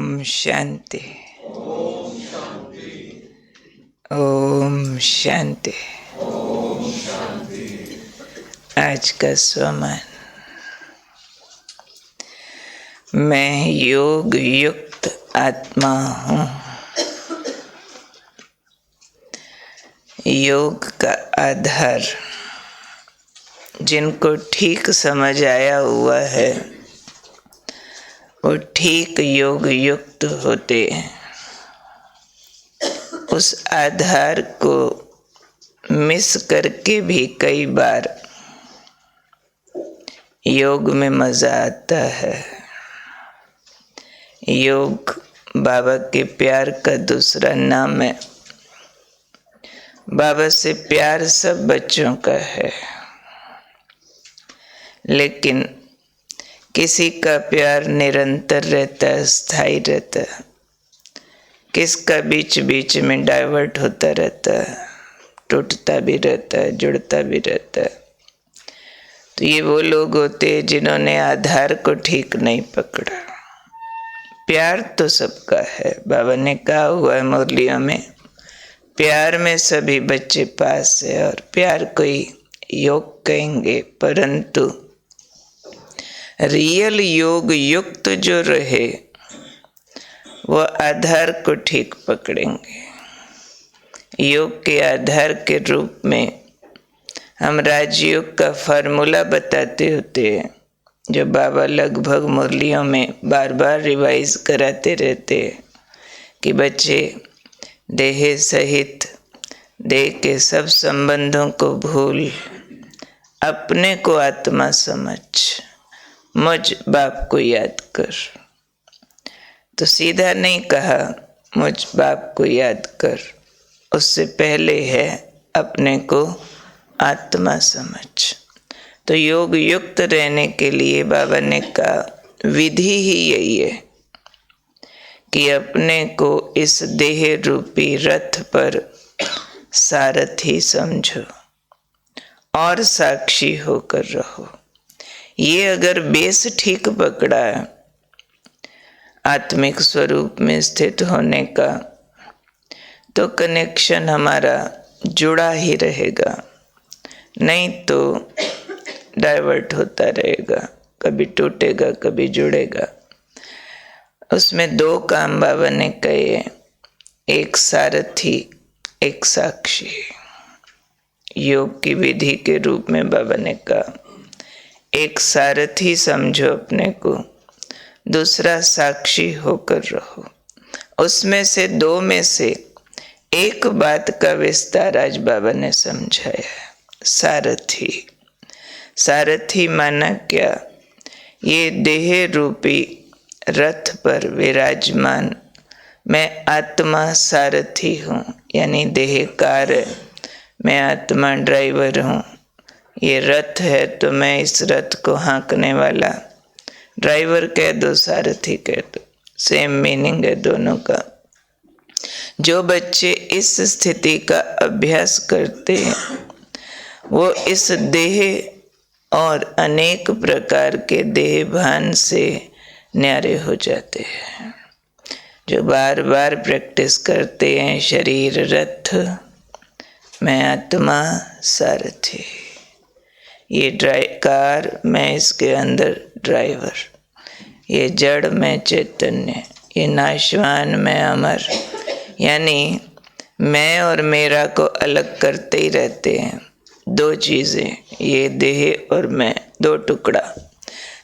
ओम शांति। ओम शांति। आज का स्वमान। मैं योग युक्त आत्मा हूँ। योग का आधार जिनको ठीक समझ आया हुआ है वो ठीक योग युक्त होते हैं। उस आधार को मिस करके भी कई बार योग में मजा आता है। योग बाबा के प्यार का दूसरा नाम है। बाबा से प्यार सब बच्चों का है, लेकिन किसी का प्यार निरंतर रहता है, स्थायी रहता है, किसका बीच बीच में डाइवर्ट होता रहता है, टूटता भी रहता है, जुड़ता भी रहता है। तो ये वो लोग होते हैं जिन्होंने आधार को ठीक नहीं पकड़ा। प्यार तो सबका है। बाबा ने कहा हुआ है मुरलियों में, प्यार में सभी बच्चे पास है। और प्यार कोई योग कहेंगे, परंतु रियल योग युक्त जो रहे वो आधार को ठीक पकड़ेंगे। योग के आधार के रूप में हम राजयोग का फार्मूला बताते होते हैं, जो बाबा लगभग मुरलियों में बार बार रिवाइज कराते रहते हैं कि बच्चे देह सहित देह के सब संबंधों को भूल अपने को आत्मा समझ मुझ बाप को याद कर। तो सीधा नहीं कहा मुझ बाप को याद कर, उससे पहले है अपने को आत्मा समझ। तो योग युक्त रहने के लिए बाबा ने कहा विधि ही यही है कि अपने को इस देह रूपी रथ पर सारथी समझो और साक्षी होकर रहो। ये अगर बेस ठीक पकड़ा है आत्मिक स्वरूप में स्थित होने का, तो कनेक्शन हमारा जुड़ा ही रहेगा, नहीं तो डाइवर्ट होता रहेगा, कभी टूटेगा कभी जुड़ेगा। उसमें दो काम बाबा ने कहे, एक सारथी एक साक्षी। योग की विधि के रूप में बाबा ने कहा एक सारथी समझो अपने को, दूसरा साक्षी होकर रहो। उसमें से दो में से एक बात का विस्तार आज बाबा ने समझाया। सारथी, सारथी माना क्या? ये देह रूपी रथ पर विराजमान मैं आत्मा सारथी हूँ, यानी देह कार है, मैं आत्मा ड्राइवर हूँ। ये रथ है तो मैं इस रथ को हाँकने वाला, ड्राइवर कह दो सारथी कह दो, सेम मीनिंग है दोनों का। जो बच्चे इस स्थिति का अभ्यास करते हैं वो इस देह और अनेक प्रकार के देह भान से न्यारे हो जाते हैं। जो बार बार प्रैक्टिस करते हैं, शरीर रथ, मैं आत्मा सारथी, ये कार, मैं इसके अंदर ड्राइवर, ये जड़ में चैतन्य, ये नाशवान में अमर, यानी मैं और मेरा को अलग करते ही रहते हैं। दो चीज़ें, ये देह और मैं, दो टुकड़ा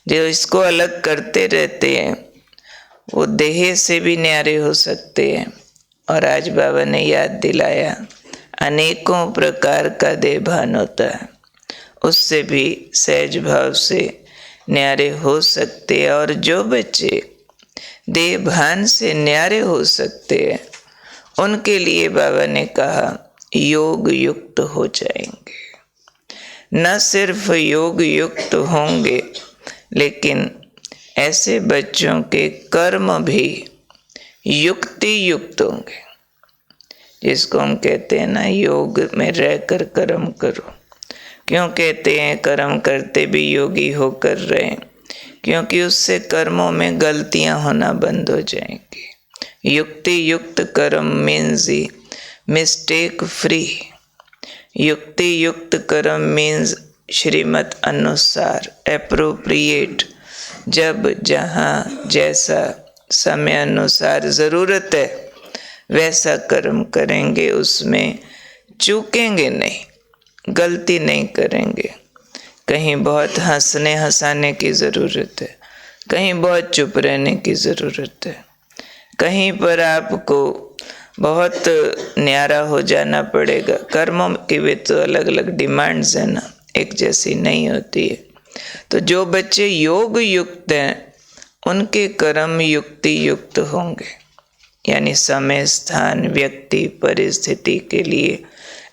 जो इसको अलग करते रहते हैं वो देह से भी न्यारे हो सकते हैं। और आज बाबा ने याद दिलाया अनेकों प्रकार का देह भान होता है, उससे भी सहज भाव से न्यारे हो सकते हैं। और जो बच्चे देह भान से न्यारे हो सकते हैं उनके लिए बाबा ने कहा योग युक्त हो जाएंगे। न सिर्फ योग युक्त होंगे, लेकिन ऐसे बच्चों के कर्म भी युक्ति युक्त होंगे, जिसको हम कहते हैं ना योग में रहकर कर्म करो। क्यों कहते हैं कर्म करते भी योगी होकर रहें? क्योंकि उससे कर्मों में गलतियां होना बंद हो जाएंगी। युक्ति युक्त कर्म मीन्स मिस्टेक फ्री। युक्ति युक्त कर्म मीन्स श्रीमत अनुसार, एप्रोप्रिएट। जब जहाँ जैसा समय अनुसार ज़रूरत है वैसा कर्म करेंगे, उसमें चूकेंगे नहीं, गलती नहीं करेंगे। कहीं बहुत हंसने हंसाने की ज़रूरत है, कहीं बहुत चुप रहने की ज़रूरत है, कहीं पर आपको बहुत न्यारा हो जाना पड़ेगा। कर्मों की भी तो अलग अलग डिमांड्स है ना, एक जैसी नहीं होती है। तो जो बच्चे योग युक्त हैं उनके कर्म युक्ति युक्त होंगे, यानी समय स्थान व्यक्ति परिस्थिति के लिए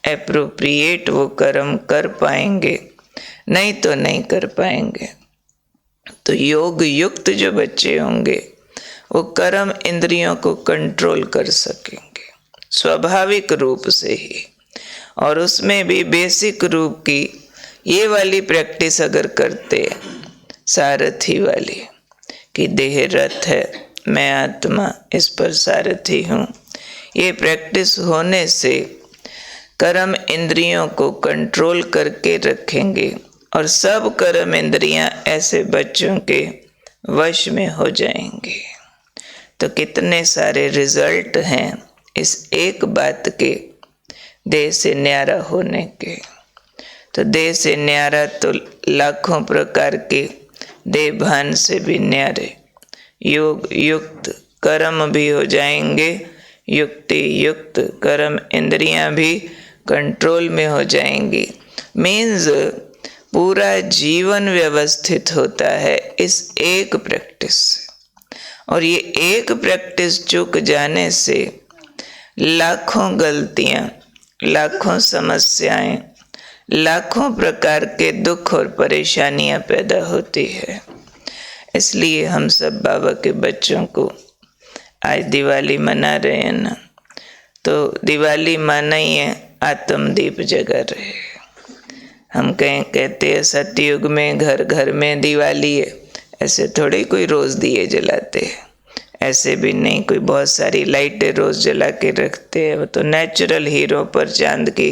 एप्रोप्रिएट वो कर्म कर पाएंगे, नहीं तो नहीं कर पाएंगे। तो योग युक्त जो बच्चे होंगे वो कर्म इंद्रियों को कंट्रोल कर सकेंगे स्वाभाविक रूप से ही। और उसमें भी बेसिक रूप की ये वाली प्रैक्टिस अगर करते हैं, सारथी वाली, कि देह रथ है, मैं आत्मा इस पर सारथी हूँ, ये प्रैक्टिस होने से कर्म इंद्रियों को कंट्रोल करके रखेंगे और सब कर्म इंद्रियां ऐसे बच्चों के वश में हो जाएंगी। तो कितने सारे रिजल्ट हैं इस एक बात के, देह से न्यारा होने के। तो देह से न्यारा तो लाखों प्रकार के देह भान से भी न्यारे। योग युक्त कर्म भी हो जाएंगे, युक्ति युक्त कर्म इंद्रियां भी कंट्रोल में हो जाएंगी। मीन्स पूरा जीवन व्यवस्थित होता है इस एक प्रैक्टिस से। और ये एक प्रैक्टिस चूक जाने से लाखों गलतियां, लाखों समस्याएं, लाखों प्रकार के दुख और परेशानियां पैदा होती है। इसलिए हम सब बाबा के बच्चों को आज दिवाली मना रहे हैं ना, तो दिवाली मनाइए, आत्मदीप जगा रहे। हम कहते हैं सतयुग में घर घर में दिवाली है, ऐसे थोड़ी कोई रोज़ दिए जलाते हैं, ऐसे भी नहीं कोई बहुत सारी लाइटें रोज़ जला के रखते हैं। वो तो नेचुरल हीरो पर चांद की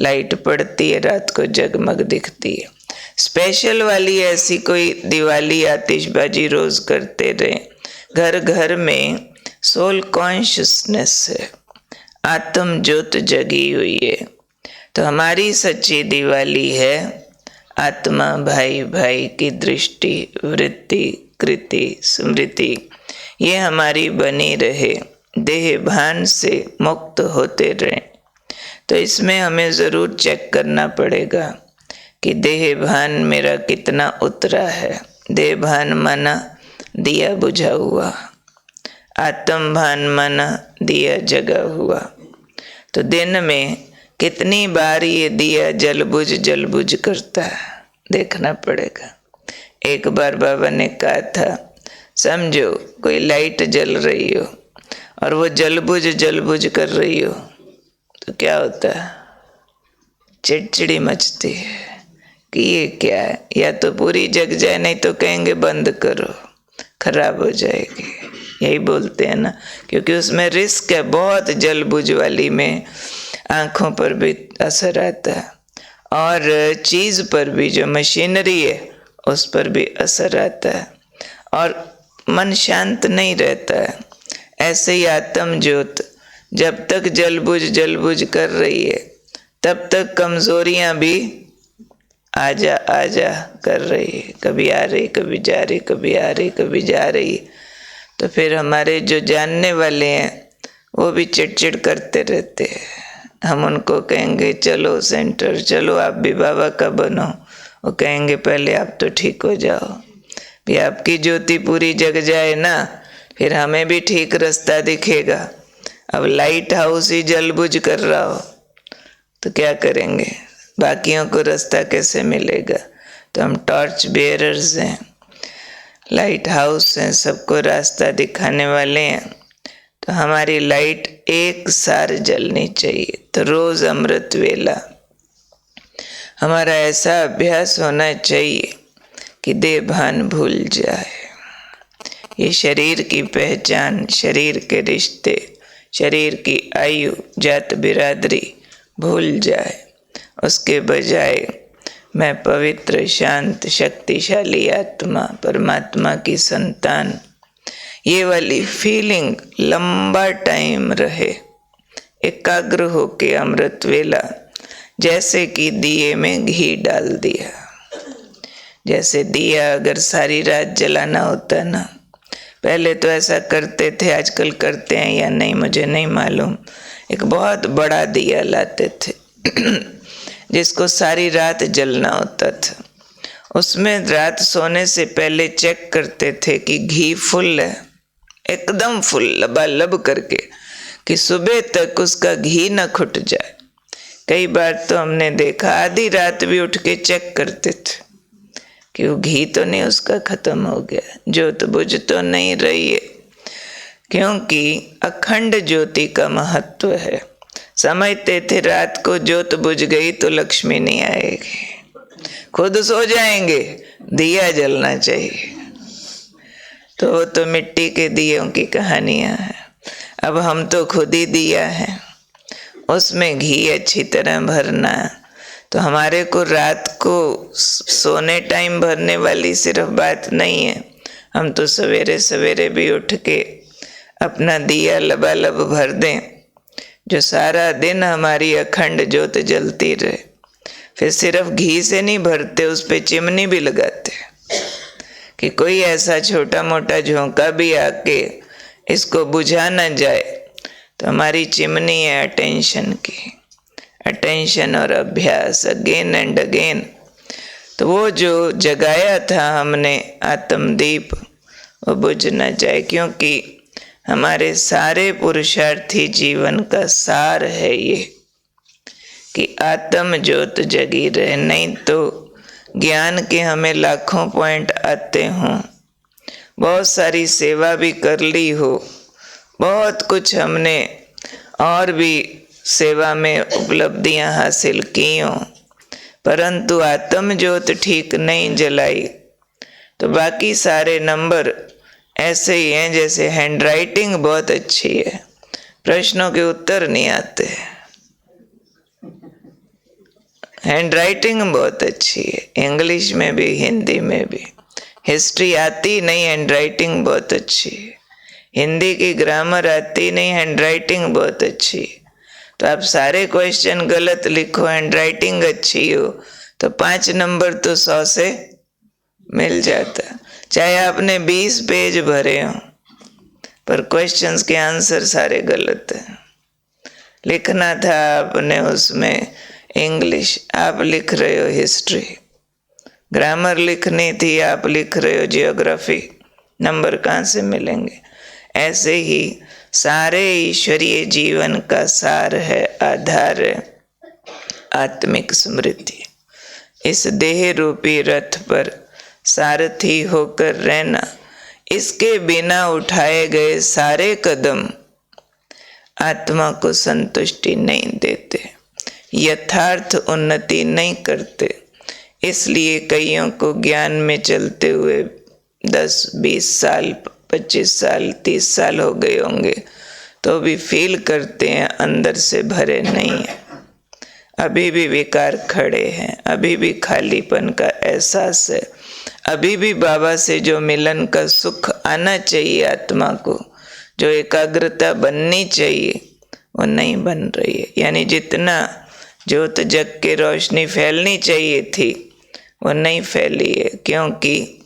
लाइट पड़ती है, रात को जगमग दिखती है। स्पेशल वाली ऐसी कोई दिवाली आतिशबाजी रोज़ करते रहे। घर घर में सोल कॉन्शियसनेस है, आत्म ज्योत जगी हुई है। तो हमारी सच्ची दिवाली है आत्मा भाई भाई की दृष्टि, वृत्ति, कृति, स्मृति, ये हमारी बनी रहे, देह भान से मुक्त होते रहें। तो इसमें हमें ज़रूर चेक करना पड़ेगा कि देह भान मेरा कितना उतरा है। देह भान माना दिया बुझा हुआ, आत्म भान माना दिया जगा हुआ। तो दिन में कितनी बार ये दिया जल बुझ करता है, देखना पड़ेगा। एक बार बाबा ने कहा था, समझो कोई लाइट जल रही हो और वो जल बुझ कर रही हो तो क्या होता है, चिड़चिड़ी मचती है कि ये क्या है, या तो पूरी जग जाए नहीं तो कहेंगे बंद करो, खराब हो जाएगी, यही बोलते हैं ना। क्योंकि उसमें रिस्क है बहुत, जल बुझ वाली में आँखों पर भी असर आता है और चीज़ पर भी, जो मशीनरी है उस पर भी असर आता है और मन शांत नहीं रहता है। ऐसे ही आत्म ज्योत जब तक जल बुझ कर रही है तब तक कमजोरियां भी आजा कर रही है, कभी आ रही कभी जा रही, कभी आ रही कभी जा रही। तो फिर हमारे जो जानने वाले हैं वो भी चिड़चिड़ करते रहते हैं। हम उनको कहेंगे चलो सेंटर, चलो आप भी बाबा का बनो, वो कहेंगे पहले आप तो ठीक हो जाओ, भी आपकी ज्योति पूरी जग जाए ना, फिर हमें भी ठीक रास्ता दिखेगा। अब लाइट हाउस ही जल बुझ कर रहा हो तो क्या करेंगे, बाकियों को रास्ता कैसे मिलेगा। तो हम टॉर्च बेयरर्स हैं, लाइट हाउस हैं, सबको रास्ता दिखाने वाले हैं। तो हमारी लाइट एक सार जलनी चाहिए। तो रोज़ अमृत वेला हमारा ऐसा अभ्यास होना चाहिए कि देह भान भूल जाए। ये शरीर की पहचान, शरीर के रिश्ते, शरीर की आयु, जात बिरादरी भूल जाए। उसके बजाय मैं पवित्र, शांत, शक्तिशाली आत्मा, परमात्मा की संतान, ये वाली फीलिंग लंबा टाइम रहे। एकाग्र होके अमृत वेला जैसे कि दिए में घी डाल दिया। जैसे दिया अगर सारी रात जलाना होता ना, पहले तो ऐसा करते थे, आजकल करते हैं या नहीं मुझे नहीं मालूम। एक बहुत बड़ा दिया लाते थे जिसको सारी रात जलना होता था। उसमें रात सोने से पहले चेक करते थे कि घी फुल है, एकदम फुल लबालब करके, कि सुबह तक उसका घी न खुट जाए। कई बार तो हमने देखा आधी रात भी उठ के चेक करते थे कि वो घी तो नहीं उसका खत्म हो गया, ज्योत बुझ तो नहीं रही है। क्योंकि अखंड ज्योति का महत्व है। समझते थे रात को ज्योत बुझ गई तो लक्ष्मी नहीं आएगी, खुद सो जाएंगे, दिया जलना चाहिए। तो वो तो मिट्टी के दियों की कहानियां हैं। अब हम तो खुद ही दिया है, उसमें घी अच्छी तरह भरना है। तो हमारे को रात को सोने टाइम भरने वाली सिर्फ बात नहीं है, हम तो सवेरे सवेरे भी उठ के अपना दिया लबालब भर दें, जो सारा दिन हमारी अखंड ज्योत जलती रहे। फिर सिर्फ घी से नहीं भरते, उस पे चिमनी भी लगाते कि कोई ऐसा छोटा मोटा झोंका भी आके इसको बुझा न जाए। तो हमारी चिमनी है अटेंशन की, अटेंशन और अभ्यास, अगेन एंड अगेन। तो वो जो जगाया था हमने आत्मदीप, वो बुझ न जाए। क्योंकि हमारे सारे पुरुषार्थी जीवन का सार है ये कि आत्म ज्योत जगी रहे। नहीं तो ज्ञान के हमें लाखों पॉइंट आते हों, बहुत सारी सेवा भी कर ली हो, बहुत कुछ हमने और भी सेवा में उपलब्धियां हासिल की हों, परंतु आत्म ज्योत ठीक नहीं जलाई तो बाकी सारे नंबर ऐसे ही हैं जैसे हैंडराइटिंग बहुत अच्छी है, प्रश्नों के उत्तर नहीं आते। हैंडराइटिंग बहुत अच्छी है, इंग्लिश में भी हिंदी में भी। हिस्ट्री आती नहीं, हैंडराइटिंग बहुत अच्छी है। हिंदी की ग्रामर आती नहीं, हैंडराइटिंग बहुत अच्छी है। तो आप सारे क्वेश्चन गलत लिखो, हैंडराइटिंग अच्छी हो तो 5 नंबर तो 100 से मिल जाता। चाहे आपने 20 पेज भरे हो पर क्वेश्चंस के आंसर सारे गलत हैं। लिखना था आपने उसमें इंग्लिश, आप लिख रहे हो हिस्ट्री। ग्रामर लिखनी थी, आप लिख रहे हो जियोग्राफी, नंबर कहाँ से मिलेंगे। ऐसे ही सारे ईश्वरीय जीवन का सार है, आधार है आत्मिक स्मृति। इस देह रूपी रथ पर सारथी होकर रहना, इसके बिना उठाए गए सारे कदम आत्मा को संतुष्टि नहीं देते, यथार्थ उन्नति नहीं करते। इसलिए कईयों को ज्ञान में चलते हुए 10, 20 साल, 25 साल, 30 साल हो गए होंगे तो भी फील करते हैं अंदर से भरे नहीं है, अभी भी विकार खड़े हैं, अभी भी खालीपन का एहसास है, अभी भी बाबा से जो मिलन का सुख आना चाहिए आत्मा को, जो एकाग्रता बननी चाहिए वो नहीं बन रही है। यानी जितना ज्योत जग के रोशनी फैलनी चाहिए थी वो नहीं फैली है, क्योंकि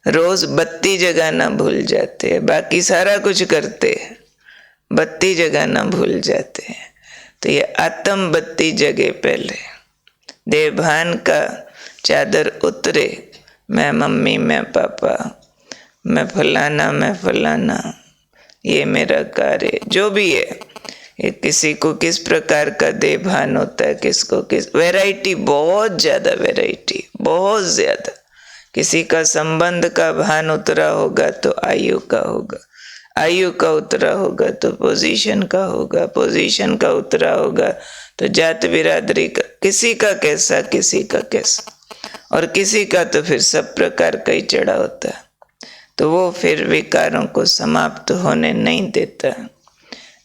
रोज बत्ती जगाना भूल जाते हैं, बाकी सारा कुछ करते हैं, बत्ती जगाना भूल जाते हैं। तो ये आत्म बत्ती जगे पहले, देवभान का चादर उतरे, मैं मम्मी, मैं पापा, मैं फलाना, मैं फलाना, ये मेरा कार्य, जो भी है। ये किसी को किस प्रकार का देवभान होता है, किसको किस, वैरायटी, बहुत ज़्यादा वैरायटी, बहुत ज़्यादा। किसी का संबंध का भान उतरा होगा तो आयु का होगा, आयु का उतरा होगा तो पोजीशन का होगा, पोजीशन का उतरा होगा तो जात बिरादरी का, किसी का कैसा, किसी का कैसा। और किसी का तो फिर सब प्रकार का ही चढ़ा होता है, तो वो फिर विकारों को समाप्त होने नहीं देता।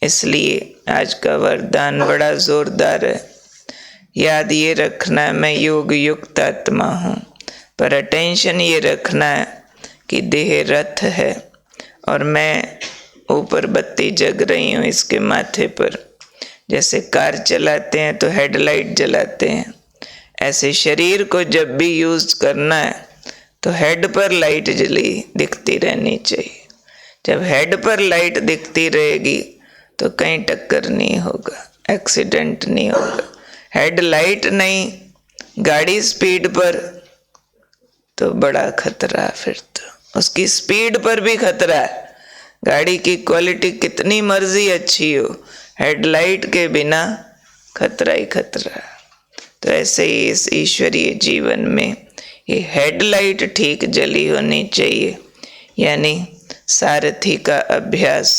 इसलिए आज का वरदान बड़ा जोरदार है। याद ये रखना है मैं योग युक्त आत्मा हूँ, पर अटेंशन ये रखना है कि देह रथ है और मैं ऊपर बत्ती जग रही हूँ इसके माथे पर। जैसे कार चलाते हैं तो हेडलाइट जलाते हैं, ऐसे शरीर को जब भी यूज करना है तो हेड पर लाइट जली दिखती रहनी चाहिए। जब हेड पर लाइट दिखती रहेगी तो कहीं टक्कर नहीं होगा, एक्सीडेंट नहीं होगा। हेड लाइट नहीं, गाड़ी स्पीड पर, तो बड़ा खतरा। फिर तो उसकी स्पीड पर भी खतरा है। गाड़ी की क्वालिटी कितनी मर्जी अच्छी हो, हेडलाइट के बिना खतरा ही खतरा। तो ऐसे ही इस ईश्वरीय जीवन में ये हेडलाइट ठीक जली होनी चाहिए, यानी सारथी का अभ्यास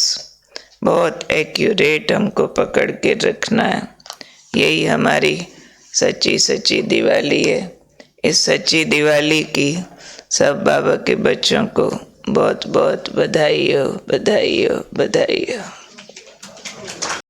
बहुत एक्यूरेट हमको पकड़ के रखना है। यही हमारी सच्ची सच्ची दिवाली है। इस सच्ची दिवाली की सब बाबा के बच्चों को बहुत बहुत बधाई हो, बधाई हो, बधाई हो।